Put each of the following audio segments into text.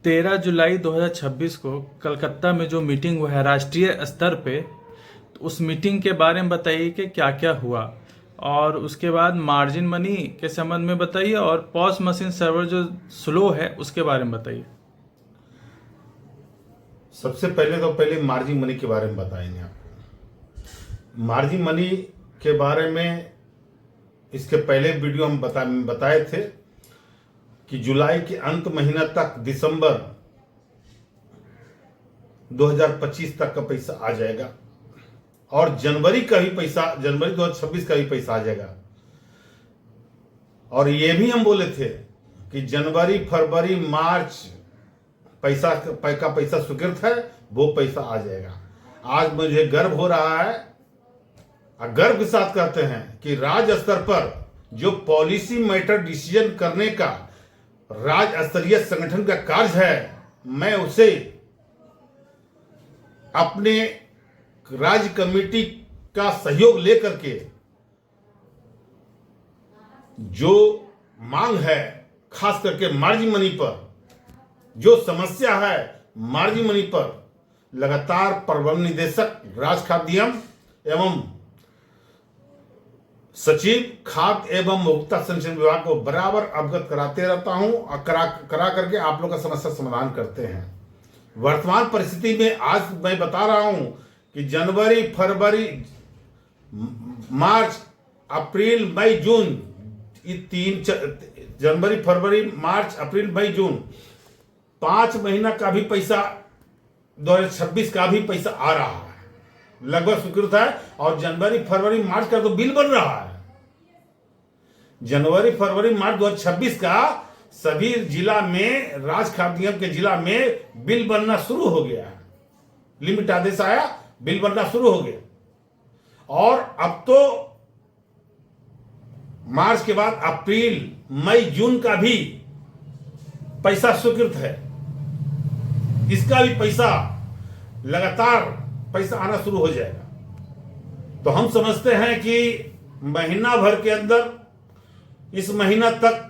13 जुलाई 2026 को कलकत्ता में जो मीटिंग हुआ है राष्ट्रीय स्तर पे, तो उस मीटिंग के बारे में बताइए कि क्या क्या हुआ। और उसके बाद मार्जिन मनी के संबंध में बताइए, और पॉस मशीन सर्वर जो स्लो है उसके बारे में बताइए। सबसे पहले मार्जिन मनी के बारे में बताएंगे आपको। मार्जिन मनी के बारे में इसके पहले वीडियो हम बताए थे कि जुलाई के अंत महीना तक, दिसंबर 2025 तक का पैसा आ जाएगा और जनवरी का भी पैसा, जनवरी 2026 का भी पैसा आ जाएगा। और ये भी हम बोले थे कि जनवरी, फरवरी, मार्च का पैसा स्वीकृत है, वो पैसा आ जाएगा। आज मुझे गर्व हो रहा है और गर्व के साथ कहते हैं कि राज्य स्तर पर जो पॉलिसी मैटर डिसीजन करने का राज्य स्तरीय संगठन का कार्य है, मैं उसे अपने राज्य कमेटी का सहयोग लेकर के जो मांग है, खास करके मार्जिन मनी पर जो समस्या है, मार्जिन मनी पर लगातार प्रबंध निदेशक राज्य खाद्य एवं सचिव खाद्य एवं उपभोक्ता संरक्षण विभाग को बराबर अवगत कराते रहता हूं और करा करके आप लोग का समस्या समाधान करते हैं। वर्तमान परिस्थिति में आज मैं बता रहा हूं कि जनवरी, फरवरी, मार्च, अप्रैल, मई, जून, ये जनवरी, फरवरी, मार्च, अप्रैल, मई, जून 5 महीना का भी पैसा 2026 का भी पैसा आ रहा है, लगभग स्वीकृत है। और जनवरी, फरवरी, मार्च का तो बिल बन रहा है। जनवरी, फरवरी, मार्च 2026 का सभी जिला में, राज खाद्य के जिला में बिल बनना शुरू हो गया है। लिमिट आदेश आया, बिल बनना शुरू हो गया। और अब तो मार्च के बाद अप्रैल, मई, जून का भी पैसा स्वीकृत है। इसका भी पैसा लगातार पैसा आना शुरू हो जाएगा। तो हम समझते हैं कि महीना भर के अंदर, इस महीना तक,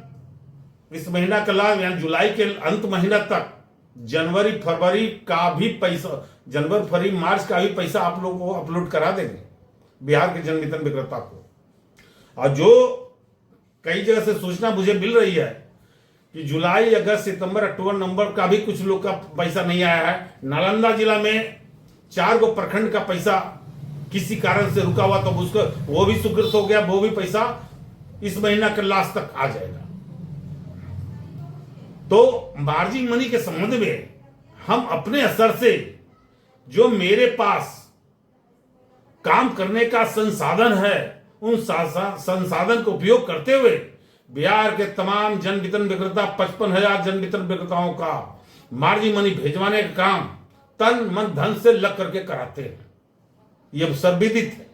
इस महीना का लाभ यानी जुलाई के अंत महीना तक जनवरी, फरवरी का भी पैसा, जनवरी, फरवरी, मार्च का भी पैसा आप लोगों को अपलोड करा देंगे बिहार के जन वितरण विक्रेता को। और जो कई जगह से सूचना मुझे मिल रही है कि जुलाई, अगस्त, सितंबर, अक्टूबर, नवंबर का भी कुछ लोग का पैसा नहीं आया है। नालंदा जिला में 4 गो प्रखंड का पैसा किसी कारण से रुका हुआ, तो उसको वो भी स्वीकृत हो गया, वो भी पैसा इस महीना के लास्ट तक आ जाएगा। तो मार्जिन मनी के संबंध में हम अपने स्तर से जो मेरे पास काम करने का संसाधन है, उन संसाधन को उपयोग करते हुए बिहार के तमाम जन वितरण विक्रेता, 55,000 जन वितरण विक्रेताओं का मार्जिन मनी भेजवाने का काम तन मन धन से लग करके कराते हैं। यह सर्वविदित है।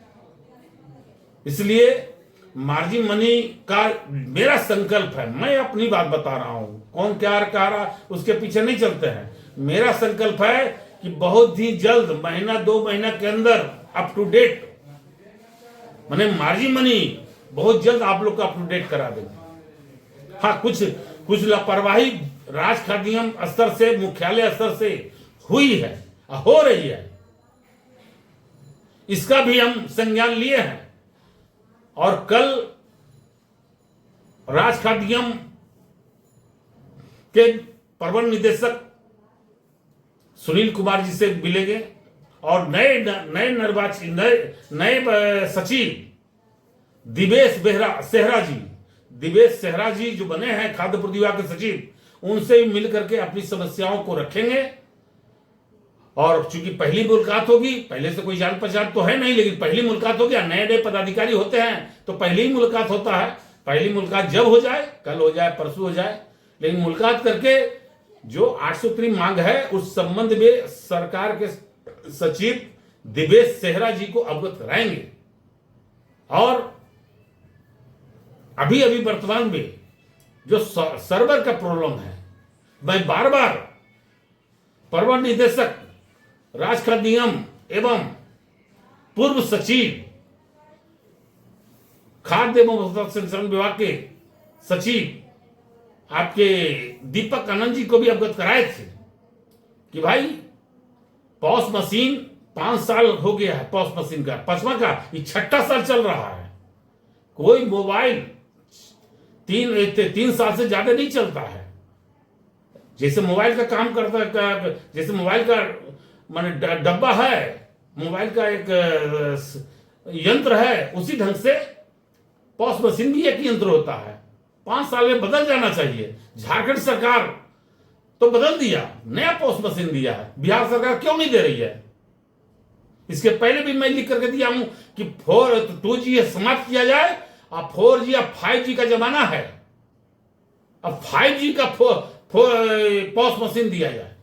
इसलिए मार्जिन मनी का मेरा संकल्प है, मैं अपनी बात बता रहा हूं, कौन क्या कह रहा उसके पीछे नहीं चलते हैं। मेरा संकल्प है कि बहुत ही जल्द, महीना 2 महीना के अंदर अप टू डेट, माने मार्जिन मनी बहुत जल्द आप लोग को अप टू डेट करा देंगे। हाँ, कुछ लापरवाही राज खाद्य स्तर से, मुख्यालय स्तर से हुई है, हो रही है, इसका भी हम संज्ञान लिए हैं। और कल राज खाद्य के प्रबंध निदेशक सुनील कुमार जी से मिलेंगे और नए सचिव दिवेश सेहरा जी जो बने हैं खाद्य पूर्ति विभाग के सचिव, उनसे भी मिलकर के अपनी समस्याओं को रखेंगे। और चूंकि पहली मुलाकात होगी, पहले से कोई जान पहचान तो है नहीं, लेकिन पहली मुलाकात होगी, नए नए पदाधिकारी होते हैं तो पहली ही मुलाकात होता है। पहली मुलाकात जब हो जाए, कल हो जाए, परसों हो जाए, लेकिन मुलाकात करके जो 8 सूत्री मांग है उस संबंध में सरकार के सचिव दिवेश सेहरा जी को अवगत कराएंगे। और अभी वर्तमान में जो सर्वर का प्रॉब्लम है, मैं बार बार प्रबंध निदेशक राज खाद्य एवं पूर्व सचिव खाद्य एवं उपभोक्ता संरक्षण विभाग के सचिव आपके दीपक आनंद जी को भी अवगत कराए थे कि भाई पॉस मशीन 5 साल हो गया है, पॉस मशीन का 5वां का ये 6ठा साल चल रहा है। कोई मोबाइल 3 साल से ज्यादा नहीं चलता है। जैसे मोबाइल का काम करता है, जैसे मोबाइल का माने डब्बा है, मोबाइल का एक यंत्र है, उसी ढंग से पॉस मशीन भी एक यंत्र होता है। 5 साल में बदल जाना चाहिए। झारखंड सरकार तो बदल दिया, नया पॉस मशीन दिया है, बिहार सरकार क्यों नहीं दे रही है? इसके पहले भी मैं लिख करके दिया हूं कि 2G समाप्त किया जाए, अब 4G अब 5G का जमाना है। अब 5G का पॉस मशीन दिया जाए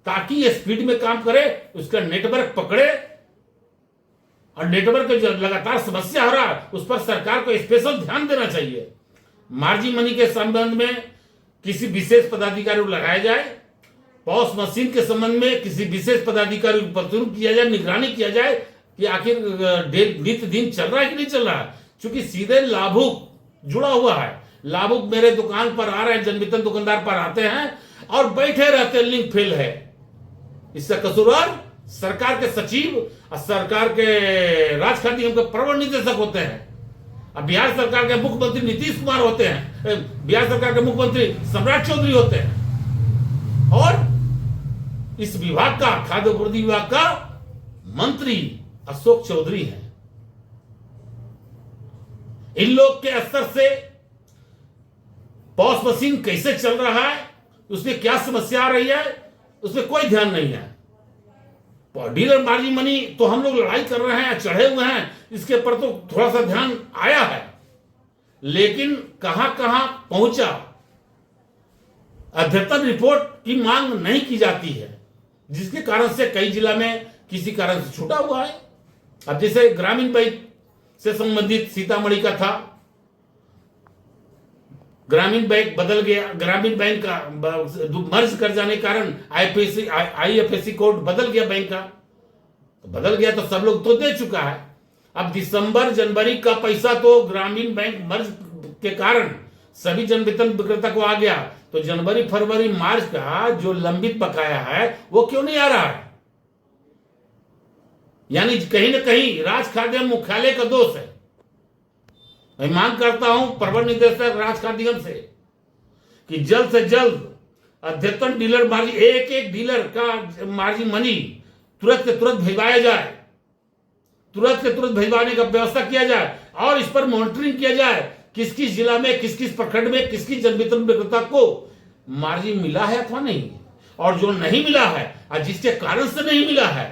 ताकि ये स्पीड में काम करे, उसका नेटवर्क पकड़े। और नेटवर्क जो लगातार समस्या हो रहा है उस पर सरकार को स्पेशल ध्यान देना चाहिए। मार्जिन मनी के संबंध में किसी विशेष पदाधिकारी को लगाया जाए, पॉस मशीन के संबंध में किसी विशेष पदाधिकारी को प्रतिनियुक्त किया जाए, निगरानी किया जाए कि आखिर नित्य दिन चल रहा है कि नहीं चल रहा है। क्योंकि सीधे लाभुक जुड़ा हुआ है। लाभुक मेरे दुकान पर आ रहे हैं, जनवितरण दुकानदार पर आते हैं और बैठे रहते हैं, लिंक फेल है। इसका कसूरवार सरकार के सचिव और सरकार के राज्य खाद्य निगम के प्रबंध निदेशक होते हैं। अब बिहार सरकार के मुख्यमंत्री नीतीश कुमार होते हैं, बिहार सरकार के मुख्यमंत्री सम्राट चौधरी होते हैं, और इस विभाग का, खाद्य आपूर्ति विभाग का मंत्री अशोक चौधरी हैं। इन लोग के स्तर से पॉस मशीन कैसे चल रहा है, उसमें क्या समस्या आ रही है, उसमें कोई ध्यान नहीं है। डीलर मार्जिन मनी तो हम लोग लड़ाई कर रहे हैं, चढ़े हुए हैं, इसके पर तो थोड़ा सा ध्यान आया है, लेकिन कहां कहां पहुंचा, अद्यतन रिपोर्ट की मांग नहीं की जाती है, जिसके कारण से कई जिला में किसी कारण से छूटा हुआ है। अब जैसे ग्रामीण बैंक से संबंधित सीतामढ़ी का था, ग्रामीण बैंक बदल गया, ग्रामीण बैंक का मर्ज कर जाने के कारण IFSC कोड बदल गया, बैंक का तो बदल गया, तो सब लोग तो दे चुका है। अब दिसंबर जनवरी का पैसा तो ग्रामीण बैंक मर्ज के कारण सभी जनवितरण विक्रेता को आ गया, तो जनवरी फरवरी मार्च का जो लंबित बकाया है वो क्यों नहीं आ रहा है? यानी कहीं ना कहीं राज्य खाद्य मुख्यालय का दोष है। मैं मांग करता हूं प्रबंध निदेशक राज्य खाद्य निगम से कि जल्द से जल्द अद्यतन डीलर मार्जिन, एक एक डीलर का मार्जिन मनी तुरंत से तुरंत भिजवाया जाए, तुरंत से तुरंत भिजवाने का व्यवस्था किया जाए, और इस पर मॉनिटरिंग किया जाए किस किस जिला में, किस किस प्रखंड में, किस किस जनवितरण विक्रेता को मार्जिन मिला है अथवा नहीं, और जो नहीं मिला है और जिसके कारण से नहीं मिला है,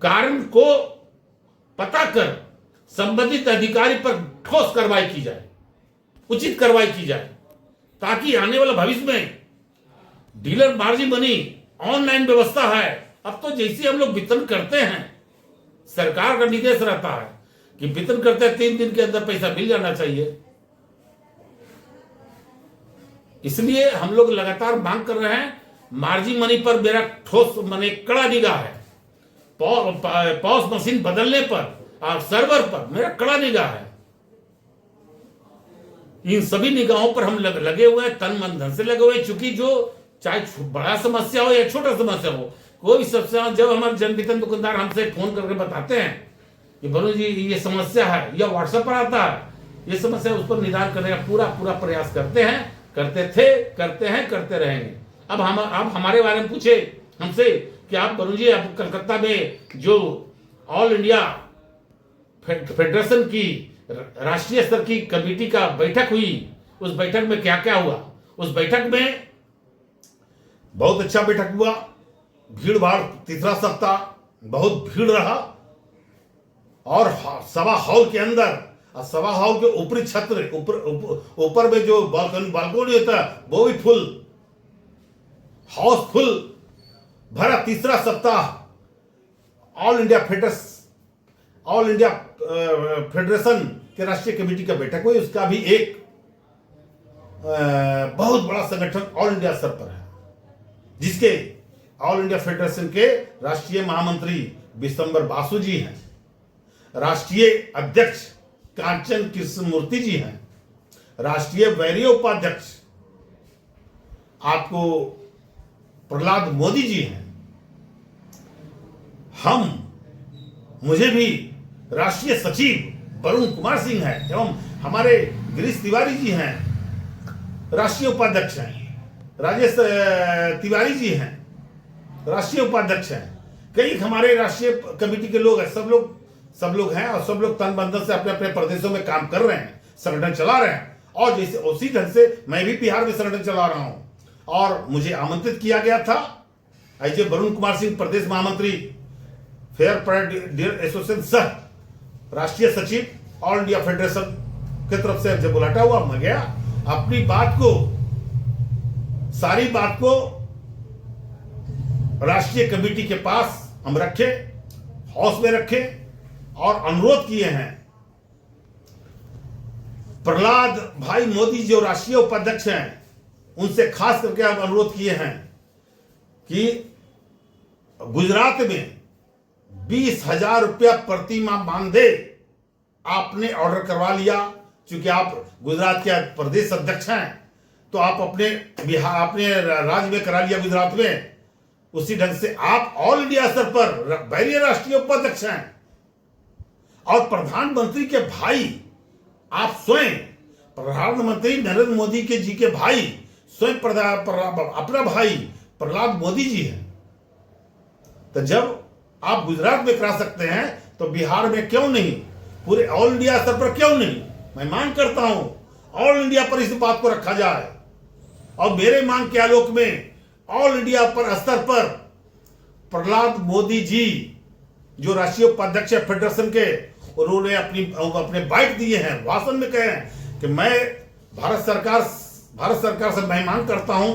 कारण को पता कर संबंधित अधिकारी पर ठोस कार्रवाई की जाए, उचित कार्रवाई की जाए, ताकि आने वाले भविष्य में डीलर मार्जिन मनी ऑनलाइन व्यवस्था है। अब तो जैसे हम लोग वितरण करते हैं, सरकार का निर्देश रहता है कि वितरण करते हैं 3 दिन के अंदर पैसा मिल जाना चाहिए। इसलिए हम लोग लगातार मांग कर रहे हैं, मार्जिन मनी पर मेरा ठोस माने कड़ा निगाह है। पॉस मशीन बदलने पर और सर्वर पर मेरा कड़ा निगाह है। इन सभी निगाहों पर हम लगे हुए हैं, तन मन धन से लगे हुए हैं। चूंकि जो चाहे बड़ा समस्या हो या छोटा समस्या हो, कोई समस्या, जब हमारे जनवितरण दुकानदार हमसे फोन करके बताते हैं कि वरुण जी ये समस्या है, या व्हाट्सएप पर आता है ये समस्या, उस पर निदान करने का पूरा प्रयास करते हैं, करते थे, करते हैं, करते रहेंगे। अब हमारे बारे में पूछे हमसे कि आप वरुण जी, आप कलकत्ता में जो ऑल इंडिया फेडरेशन की राष्ट्रीय स्तर की कमेटी का बैठक हुई, उस बैठक में क्या क्या हुआ? उस बैठक में बहुत अच्छा बैठक हुआ, भीड़ भाड़, तीसरा सप्ताह बहुत भीड़ रहा, और सभा हॉल के अंदर, सभा हॉल के ऊपरी छत्र, ऊपर में जो बालकोनी होता है वो भी फुल, हाउस फुल भरा। तीसरा सप्ताह ऑल इंडिया फेडरेशन के राष्ट्रीय कमेटी का बैठक हुई। उसका भी एक बहुत बड़ा संगठन ऑल इंडिया स्तर पर है, जिसके ऑल इंडिया फेडरेशन के राष्ट्रीय महामंत्री विशंबर बासु जी हैं, राष्ट्रीय अध्यक्ष कांचन कृष्ण मूर्ति जी हैं, राष्ट्रीय वैरीय उपाध्यक्ष आपको प्रहलाद मोदी जी हैं। मुझे भी राष्ट्रीय सचिव वरुण कुमार सिंह है एवं हमारे गिरीश तिवारी जी हैं, राष्ट्रीय उपाध्यक्ष हैं, राजेश तिवारी जी हैं, राष्ट्रीय उपाध्यक्ष हैं, कई हमारे राष्ट्रीय कमेटी के लोग हैं, सब लोग हैं और सब लोग तन बंधन से अपने अपने प्रदेशों में काम कर रहे हैं, संगठन चला रहे हैं। और जैसे उसी ढंग से मैं भी बिहार में संगठन चला रहा हूं और मुझे आमंत्रित किया गया था एज वरुण कुमार सिंह, प्रदेश महामंत्री फेयर परेड एसोसिएशन सह राष्ट्रीय सचिव ऑल इंडिया फेडरेशन की तरफ से जब बुलाटा हुआ, मैं गया। अपनी सारी बात को राष्ट्रीय कमेटी के पास हम रखे, हाउस में रखे और अनुरोध किए हैं। प्रहलाद भाई मोदी जो राष्ट्रीय उपाध्यक्ष हैं, उनसे खास करके हम अनुरोध किए हैं कि गुजरात में 20,000 रुपया प्रति माह मानदेय आपने ऑर्डर करवा लिया। चूंकि आप गुजरात के प्रदेश अध्यक्ष हैं तो आप अपने राज्य में करा लिया, गुजरात में। उसी ढंग से आप ऑल इंडिया स्तर पर वरीय राष्ट्रीय उपाध्यक्ष हैं और प्रधानमंत्री के भाई, आप स्वयं प्रधानमंत्री नरेंद्र मोदी जी के भाई स्वयं अपना भाई प्रहलाद मोदी जी हैं। तो जब आप गुजरात में करा सकते हैं तो बिहार में क्यों नहीं, पूरे ऑल इंडिया स्तर पर क्यों नहीं? मैं मांग करता हूं ऑल इंडिया पर इस बात को रखा जाए। और मेरे मांग के आलोक में ऑल इंडिया पर स्तर पर प्रहलाद मोदी जी जो राष्ट्रीय उपाध्यक्ष है फेडरेशन के, उन्होंने अपने बाइट दिए हैं, भाषण में कहे हैं कि मैं भारत सरकार से मैं मांग करता हूं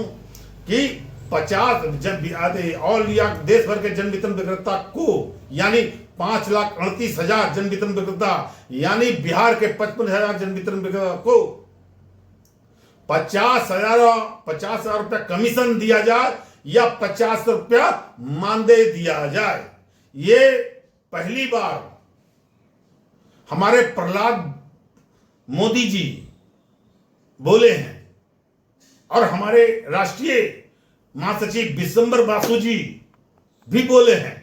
कि 50 ऑल इंडिया देश भर के जन वितरण विक्रेता को यानी 5,38,000 जन वितरण विक्रेता यानी बिहार के 55,000 जन वितरण विक्रेता को 50,000 रुपया कमीशन दिया जाए या 50 रुपया मानदेय दिया जाए। ये पहली बार हमारे प्रहलाद मोदी जी बोले हैं और हमारे राष्ट्रीय महासचिव विशंबर बासु जी भी बोले हैं।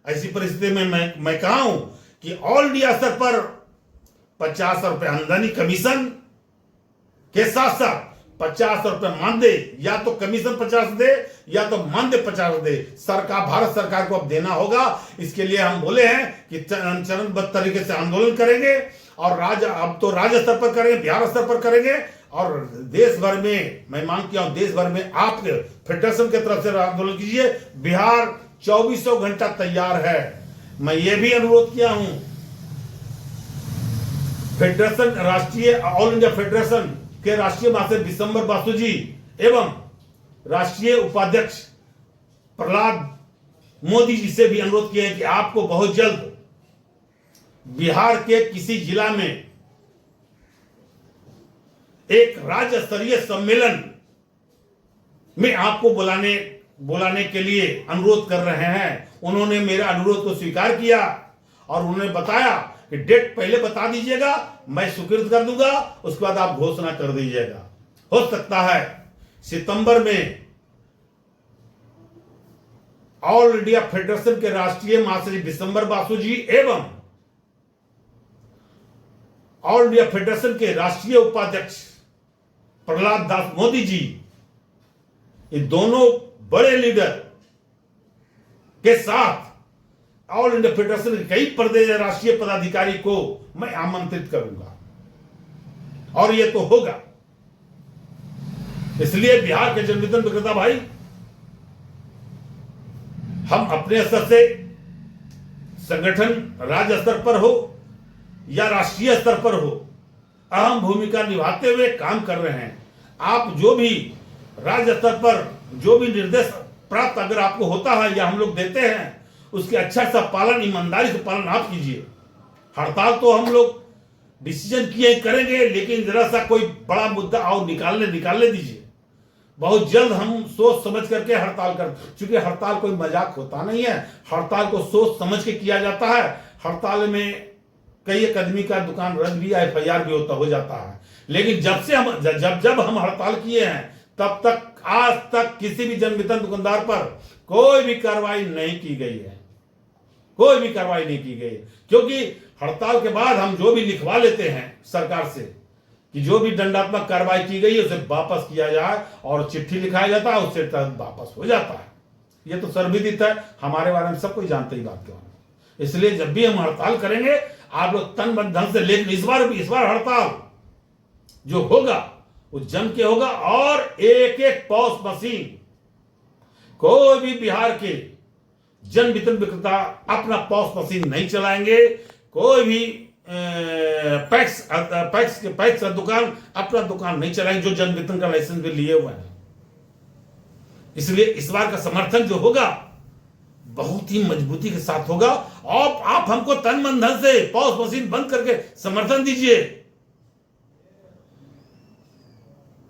ऐसी परिस्थिति में मैं कहा हूं कि ऑल इंडिया स्तर पर 50 रुपये आमदनी कमीशन के साथ साथ 50 रुपये मानदेय, या तो कमीशन 50 दे या तो मानदेय 50 दे, भारत सरकार को अब देना होगा। इसके लिए हम बोले हैं कि चरणबद्ध तरीके से आंदोलन करेंगे और अब तो राज्य स्तर पर करेंगे, बिहार स्तर पर करेंगे और देश भर में मैं मांग किया हूं, देश भर में आप फेडरेशन की तरफ से आंदोलन कीजिए। बिहार 24 घंटा तैयार है। मैं ये भी अनुरोध किया हूं फेडरेशन राष्ट्रीय ऑल इंडिया फेडरेशन के राष्ट्रीय महासचिव विशंबर बासु जी एवं राष्ट्रीय उपाध्यक्ष प्रहलाद मोदी जी से भी अनुरोध किया है कि आपको बहुत जल्द बिहार के किसी जिला में एक राज्य स्तरीय सम्मेलन में आपको बुलाने के लिए अनुरोध कर रहे हैं। उन्होंने मेरे अनुरोध को स्वीकार किया और उन्होंने बताया कि डेट पहले बता दीजिएगा, मैं स्वीकृत कर दूंगा, उसके बाद आप घोषणा कर दीजिएगा। हो सकता है सितंबर में ऑल इंडिया फेडरेशन के राष्ट्रीय महासचिव विशंबर बासु जी एवं ऑल इंडिया फेडरेशन के राष्ट्रीय उपाध्यक्ष प्रहलाद दास मोदी जी, ये दोनों बड़े लीडर के साथ ऑल इंडिया फेडरेशन के कई प्रदेश राष्ट्रीय पदाधिकारी को मैं आमंत्रित करूंगा और ये तो होगा। इसलिए बिहार के जन वितरण विक्रेता भाई, हम अपने स्तर से संगठन राज्य स्तर पर हो या राष्ट्रीय स्तर पर हो अहम भूमिका निभाते हुए काम कर रहे हैं। आप जो भी राज्य स्तर पर जो भी निर्देश प्राप्त अगर आपको होता है या हम लोग देते हैं, उसके अच्छा सा पालन, ईमानदारी से पालन आप कीजिए। हड़ताल तो हम लोग डिसीजन किए करेंगे, लेकिन जरा सा कोई बड़ा मुद्दा आओ निकालने दीजिए। बहुत जल्द हम सोच समझ करके हड़ताल कर, क्योंकि हड़ताल कोई मजाक होता नहीं है, हड़ताल को सोच समझ के किया जाता है। हड़ताल में कई एक आदमी का दुकान रद्द भी, FIR भी हो जाता है। लेकिन जब हम हड़ताल किए हैं तब तक आज तक किसी भी जन वितरण दुकानदार पर कोई भी कार्रवाई नहीं की गई है, कोई भी कार्रवाई नहीं की गई, क्योंकि हड़ताल के बाद हम जो भी लिखवा लेते हैं सरकार से कि जो भी दंडात्मक कार्रवाई की गई है उसे वापस किया जाए, और चिट्ठी लिखाया जाता है, उससे वापस हो जाता है। ये तो सर्वविदित है, हमारे बारे में सब कोई जानते ही बात क्यों। इसलिए जब भी हम हड़ताल करेंगे आप लोग तन मन धन से, लेकिन इस बार हड़ताल जो होगा वो जम के होगा, और एक एक पॉस मशीन कोई भी बिहार के जन वितरण विक्रेता अपना पॉस मशीन नहीं चलाएंगे, कोई भी पैक्स का दुकान अपना दुकान नहीं चलाएंगे जो जन वितरण का लाइसेंस भी लिए हुए हैं। इसलिए इस बार का समर्थन जो होगा बहुत ही मजबूती के साथ होगा, और आप हमको तन मन धन से पॉस मशीन बंद करके समर्थन दीजिए।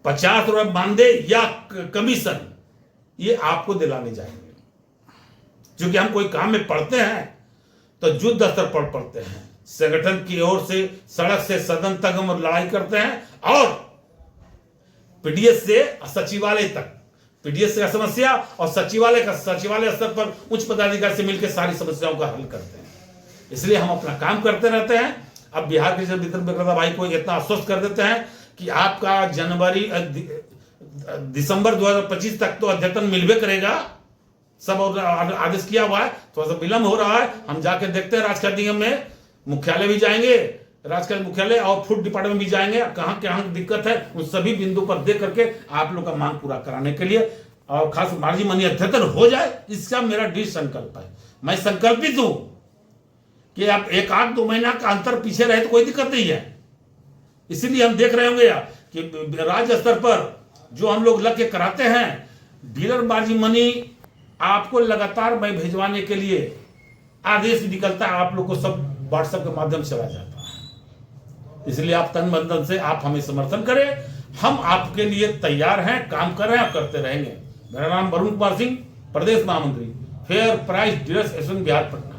50 रुपए मानदेय या कमीशन ये आपको दिलाने जाएंगे, क्योंकि हम कोई काम में पढ़ते हैं तो युद्ध स्तर पर पढ़ते हैं, संगठन की ओर से सड़क से सदन तक हम लड़ाई करते हैं, और पीडीएस से सचिवालय तक, पीडीएस का समस्या और सचिवालय स्तर पर उच्च पदाधिकारी से मिलकर सारी समस्याओं का हल करते हैं। इसलिए हम अपना काम करते रहते हैं। अब बिहार के जन वितरण विक्रेता भाई को इतना आश्वस्त कर देते हैं कि आपका दिसंबर 2025 तक तो अद्यतन मिलवे करेगा, सब आदेश किया हुआ है, थोड़ा सा विलंब हो रहा है, हम जाके देखते हैं राजकाज निगम में, मुख्यालय भी जाएंगे, राजकाज मुख्यालय और फूड डिपार्टमेंट भी जाएंगे, कहां कहां दिक्कत है उन सभी बिंदु पर देख करके आप लोग का मांग पूरा कराने के लिए, और खास मार्जिन मनी अद्यतन हो जाए, इसका मेरा दृढ़ संकल्प है। मैं संकल्पित हूं कि आप 1-2 महीना का अंतर पीछे रहे तो कोई दिक्कत नहीं है। इसीलिए हम देख रहे होंगे कि राज्य स्तर पर जो हम लोग लग के कराते हैं, डीलर मार्जिन मनी आपको लगातार मैं भिजवाने के लिए आदेश निकलता है, आप लोग को सब व्हाट्सएप के माध्यम से चला जाता है। इसलिए आप तन मन धन से आप हमें समर्थन करें, हम आपके लिए तैयार हैं, काम कर रहे हैं, आप करते रहेंगे। मेरा नाम वरुण कुमार सिंह, प्रदेश महामंत्री, fair price dealers association Bihar Patna.